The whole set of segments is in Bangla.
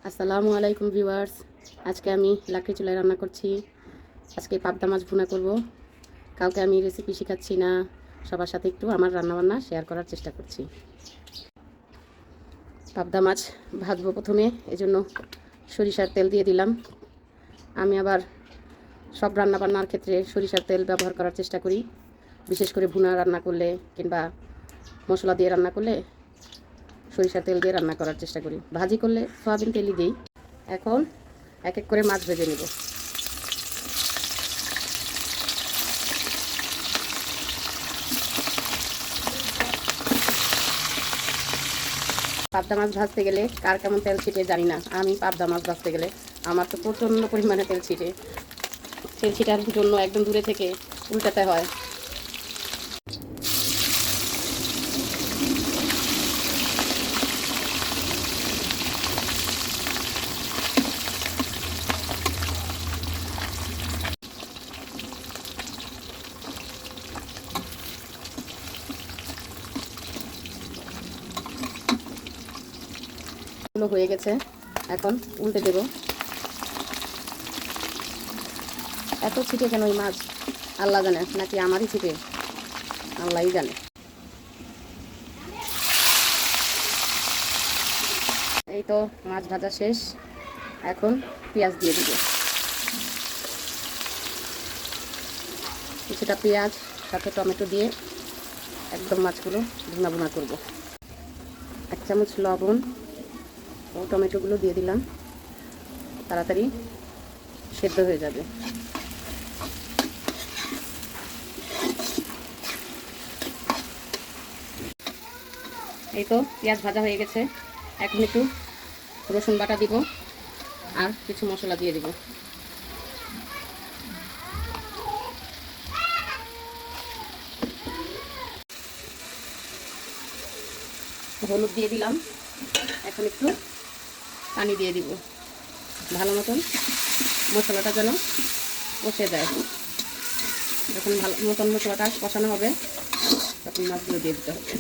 আসসালামু আলাইকুম ভিউয়ার্স। আজকে আমি লাকড়ি চুলায় রান্না করছি। আজকে পাবদা মাছ ভুনা করব। কাউকে আমি রেসিপি শেখাচ্ছি না, সবার সাথে একটু আমার রান্নাবান্না শেয়ার করার চেষ্টা করছি। পাবদা মাছ ভাজবো প্রথমে, এজন্য সরিষার তেল দিয়ে দিলাম। আমি আবার সব রান্নাবান্নার ক্ষেত্রে সরিষার তেল ব্যবহার করার চেষ্টা করি, বিশেষ করে ভুনা রান্না করলে কিংবা মশলা দিয়ে রান্না করলে সরিষার তেল দিয়ে রান্না করার চেষ্টা করি। ভাজি করলে সয়াবিন তেলই দিই। এখন এক এক করে মাছ ভেজে নেব। পাবদা মাছ ভাজতে গেলে কার কেমন তেল ছিটে জানি না, আমি পাবদা মাছ ভাজতে গেলে আমার তো প্রচণ্ড পরিমাণে তেল ছিটে। তেল ছিটার জন্য একদম দূরে থেকে উল্টাতে হয়। এগুলো হয়ে গেছে, এখন উল্টে দেব। এত ছিটে কেন ওই মাছ, আল্লাহ জানে, নাকি আমারই ছিটে, আল্লাহই জানে। এই তো মাছ ভাজা শেষ, এখন পেঁয়াজ দিয়ে দিব। কিছুটা পেঁয়াজ সাথে টমেটো দিয়ে একদম মাছগুলো ভুনা ভুনা করব। 1 চামচ লবণ ও টমেটোগুলো দিয়ে দিলাম, তাড়াতাড়ি সেদ্ধ হয়ে যাবে। এই তো পেঁয়াজ ভাজা হয়ে গেছে, এখন একটু রসুন বাটা দিব আর কিছু মশলা দিয়ে দিব। হলুদ দিয়ে দিলাম, এখন একটু পানি দিয়ে দিব, ভালো মতন মশলাটা যেন কষে যায়। যখন ভালো মতন মশলাটা কষানো হবে তখন মাছগুলো দিয়ে দিতে হবে।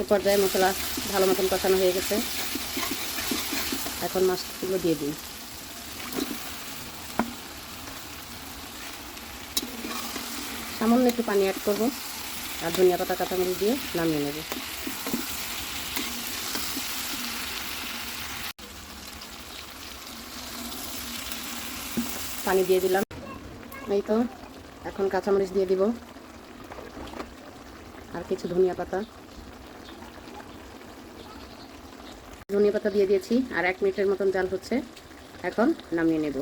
এ পর্যায়ে মশলা ভালো মতন কষানো হয়ে গেছে, এখন মাছগুলো দিয়ে দিই। সামান্য একটু পানি অ্যাড করব আর ধনিয়া পাতা কাঁচামরিচ দিয়ে নামিয়ে নেব। পানি দিয়ে দিলাম। এই তো এখন কাঁচামরিচ দিয়ে দিব আর কিছু ধনিয়া পাতা দিয়ে দিয়েছি। আর 1 মিনিটের মতন জাল হচ্ছে, এখন নামিয়ে নেব।